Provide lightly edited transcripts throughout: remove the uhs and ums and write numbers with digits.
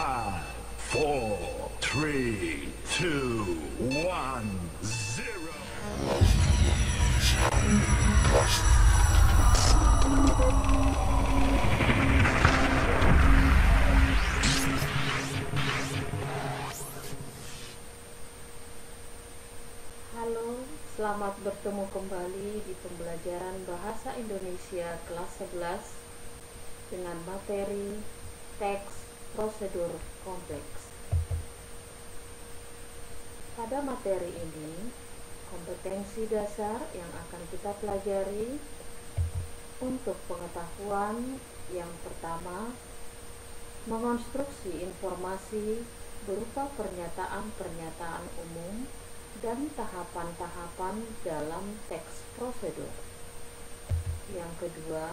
5, 4, 3, 2, 1, 0. Halo, selamat bertemu kembali di pembelajaran Bahasa Indonesia kelas 11 dengan materi teks prosedur kompleks. Pada materi ini, kompetensi dasar yang akan kita pelajari untuk pengetahuan yang pertama, mengonstruksi informasi berupa pernyataan-pernyataan umum dan tahapan-tahapan dalam teks prosedur. Yang kedua,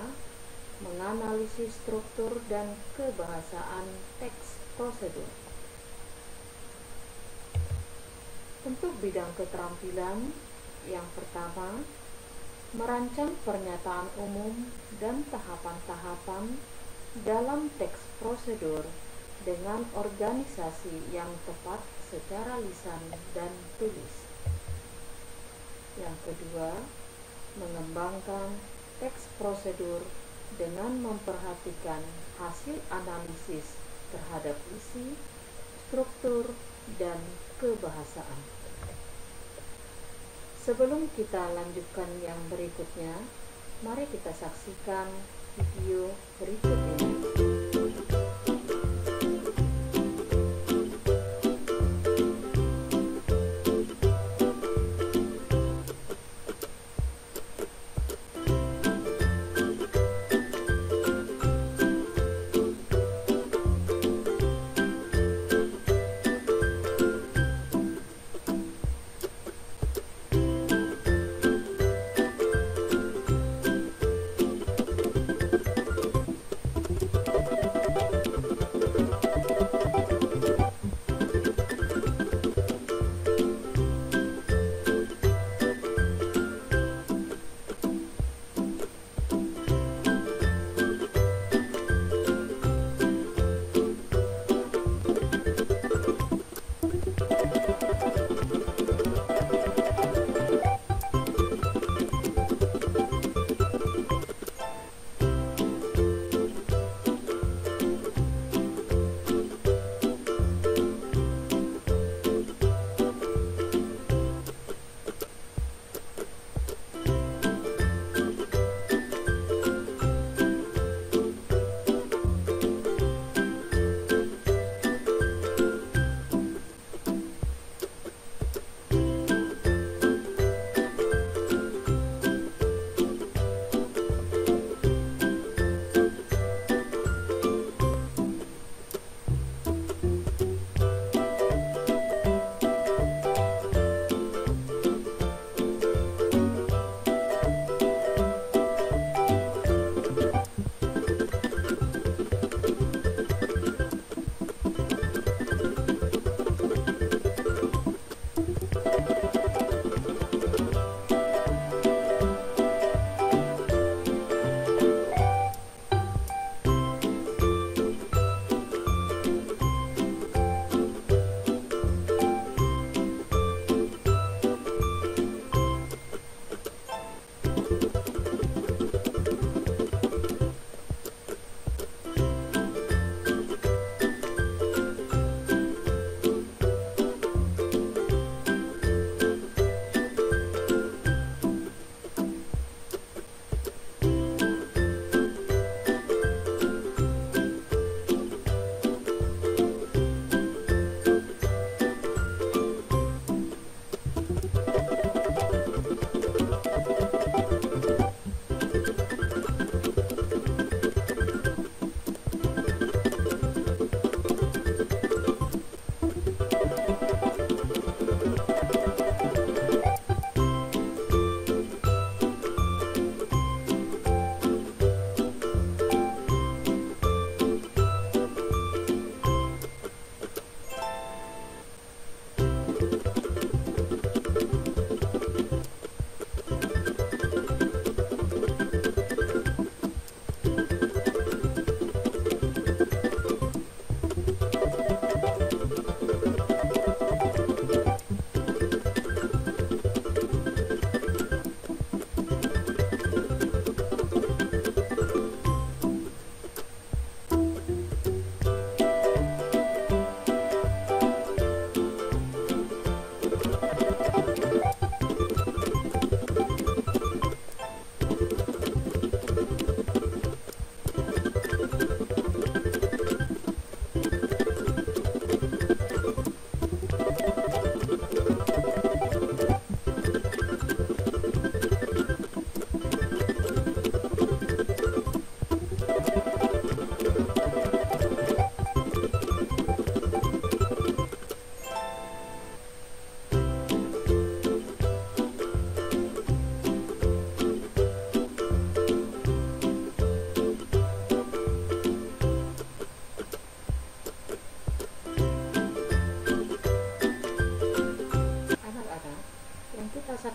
menganalisis struktur dan kebahasaan teks prosedur. Untuk bidang keterampilan, yang pertama, merancang pernyataan umum dan tahapan-tahapan dalam teks prosedur dengan organisasi yang tepat secara lisan dan tulis. Yang kedua, mengembangkan teks prosedur dengan memperhatikan hasil analisis terhadap isi, struktur, dan kebahasaan. Sebelum kita lanjutkan yang berikutnya, mari kita saksikan video berikut ini.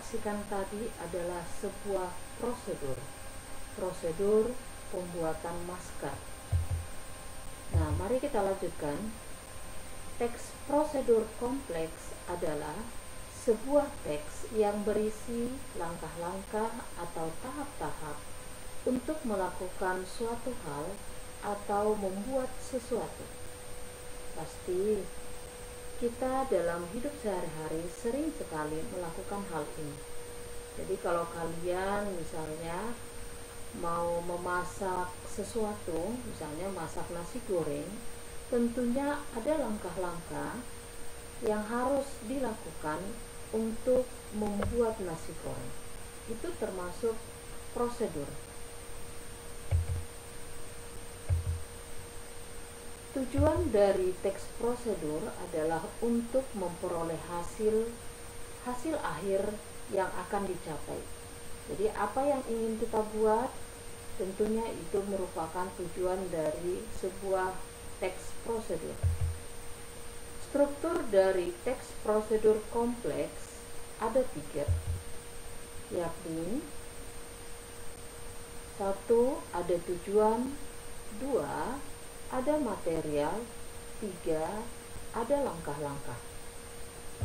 saksikan tadi adalah sebuah prosedur pembuatan masker. Nah, mari kita lanjutkan. Teks prosedur kompleks adalah sebuah teks yang berisi langkah-langkah atau tahap-tahap untuk melakukan suatu hal atau membuat sesuatu. Pasti kita dalam hidup sehari-hari sering sekali melakukan hal ini. Jadi kalau kalian misalnya mau memasak sesuatu, misalnya masak nasi goreng, tentunya ada langkah-langkah yang harus dilakukan untuk membuat nasi goreng. Itu termasuk prosedur. Tujuan dari teks prosedur adalah untuk memperoleh hasil akhir yang akan dicapai. Jadi apa yang ingin kita buat, tentunya itu merupakan tujuan dari sebuah teks prosedur. Struktur dari teks prosedur kompleks ada 3, yakni 1. Ada tujuan, 2. Ada material, 3. Ada langkah-langkah.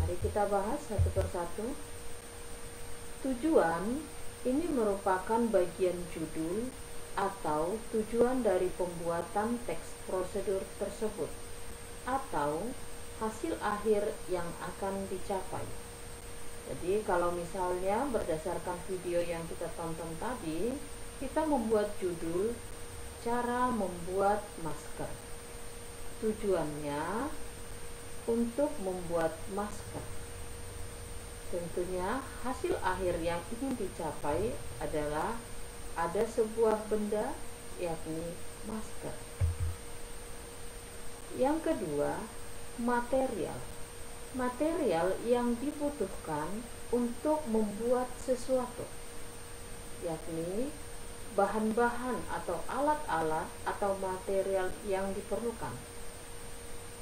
Mari kita bahas satu persatu. Tujuan ini merupakan bagian judul atau tujuan dari pembuatan teks prosedur tersebut atau hasil akhir yang akan dicapai. Jadi kalau misalnya berdasarkan video yang kita tonton tadi, kita membuat judul cara membuat masker. Tujuannya untuk membuat masker. Tentunya hasil akhir yang ingin dicapai adalah ada sebuah benda, yakni masker. Yang kedua, material. Material yang dibutuhkan untuk membuat sesuatu, yakni bahan-bahan atau alat-alat atau material yang diperlukan.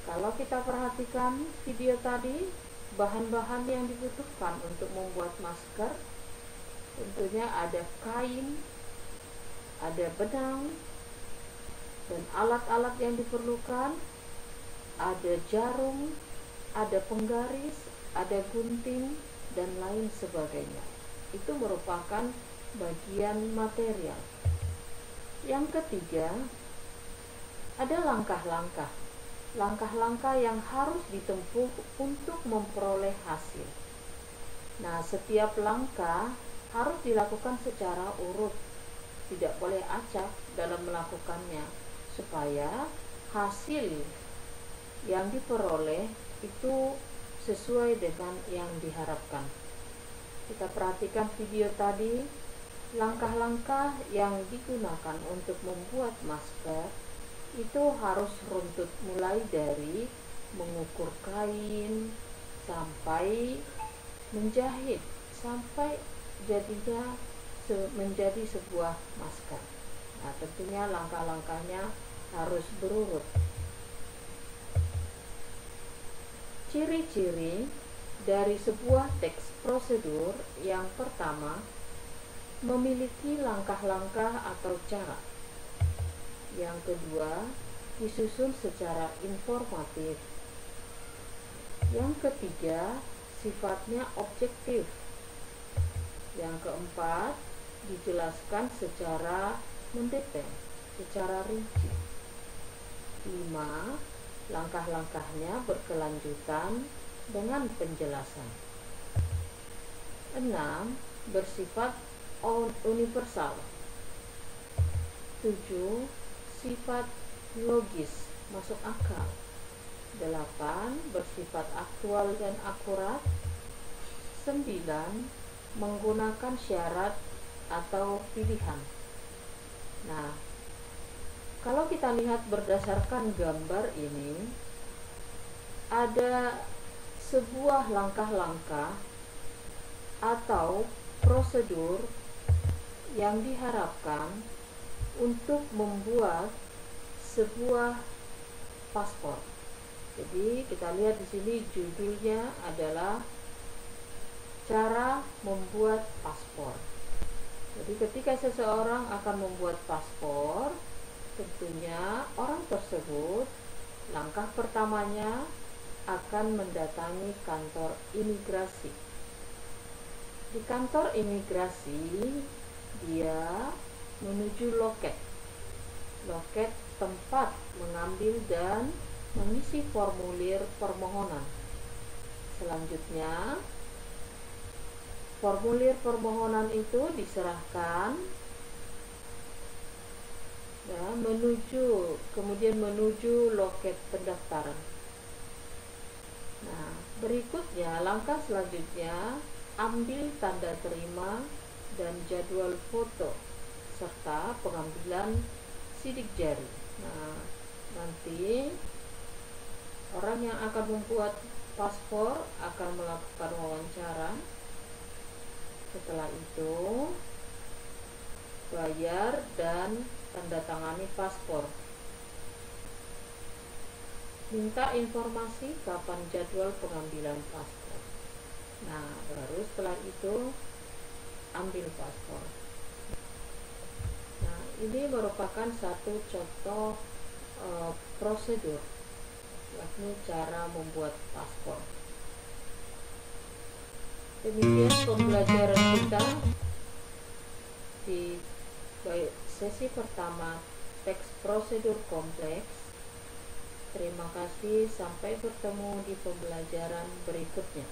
Kalau kita perhatikan video tadi, bahan-bahan yang dibutuhkan untuk membuat masker tentunya ada kain, ada benang, dan alat-alat yang diperlukan ada jarum, ada penggaris, ada gunting, dan lain sebagainya. Itu merupakan bagian material. Yang ketiga, ada langkah-langkah. Langkah-langkah yang harus ditempuh untuk memperoleh hasil. Nah, setiap langkah harus dilakukan secara urut, tidak boleh acak dalam melakukannya, supaya hasil yang diperoleh itu sesuai dengan yang diharapkan. Kita perhatikan video tadi, langkah-langkah yang digunakan untuk membuat masker itu harus runtut, mulai dari mengukur kain sampai menjahit sampai jadinya menjadi sebuah masker. Nah, tentunya langkah-langkahnya harus berurut. Ciri-ciri dari sebuah teks prosedur yang pertama, memiliki langkah-langkah atau cara. Yang kedua, disusun secara informatif. Yang ketiga, sifatnya objektif. Yang keempat, dijelaskan secara mendetail, secara rinci. 5. Langkah-langkahnya berkelanjutan dengan penjelasan. 6. Bersifat universal. 7. Sifat logis, masuk akal. 8. Bersifat aktual dan akurat. 9. Menggunakan syarat atau pilihan. Nah, kalau kita lihat berdasarkan gambar ini, ada sebuah langkah-langkah atau prosedur yang diharapkan untuk membuat sebuah paspor. Jadi kita lihat di sini judulnya adalah cara membuat paspor. Jadi ketika seseorang akan membuat paspor, tentunya orang tersebut langkah pertamanya akan mendatangi kantor imigrasi. Di kantor imigrasi, dia menuju loket tempat mengambil dan mengisi formulir permohonan. Selanjutnya, formulir permohonan itu diserahkan dan kemudian menuju loket pendaftaran. Nah, berikutnya langkah selanjutnya, ambil tanda terima dan jadwal foto serta pengambilan sidik jari. Nah, nanti orang yang akan membuat paspor akan melakukan wawancara. Setelah itu bayar dan tanda tangani paspor. Minta informasi kapan jadwal pengambilan paspor. Nah, baru setelah itu ambil paspor. Nah, ini merupakan satu contoh prosedur, yakni cara membuat paspor. Demikian pembelajaran kita di sesi pertama teks prosedur kompleks. Terima kasih, sampai bertemu di pembelajaran berikutnya.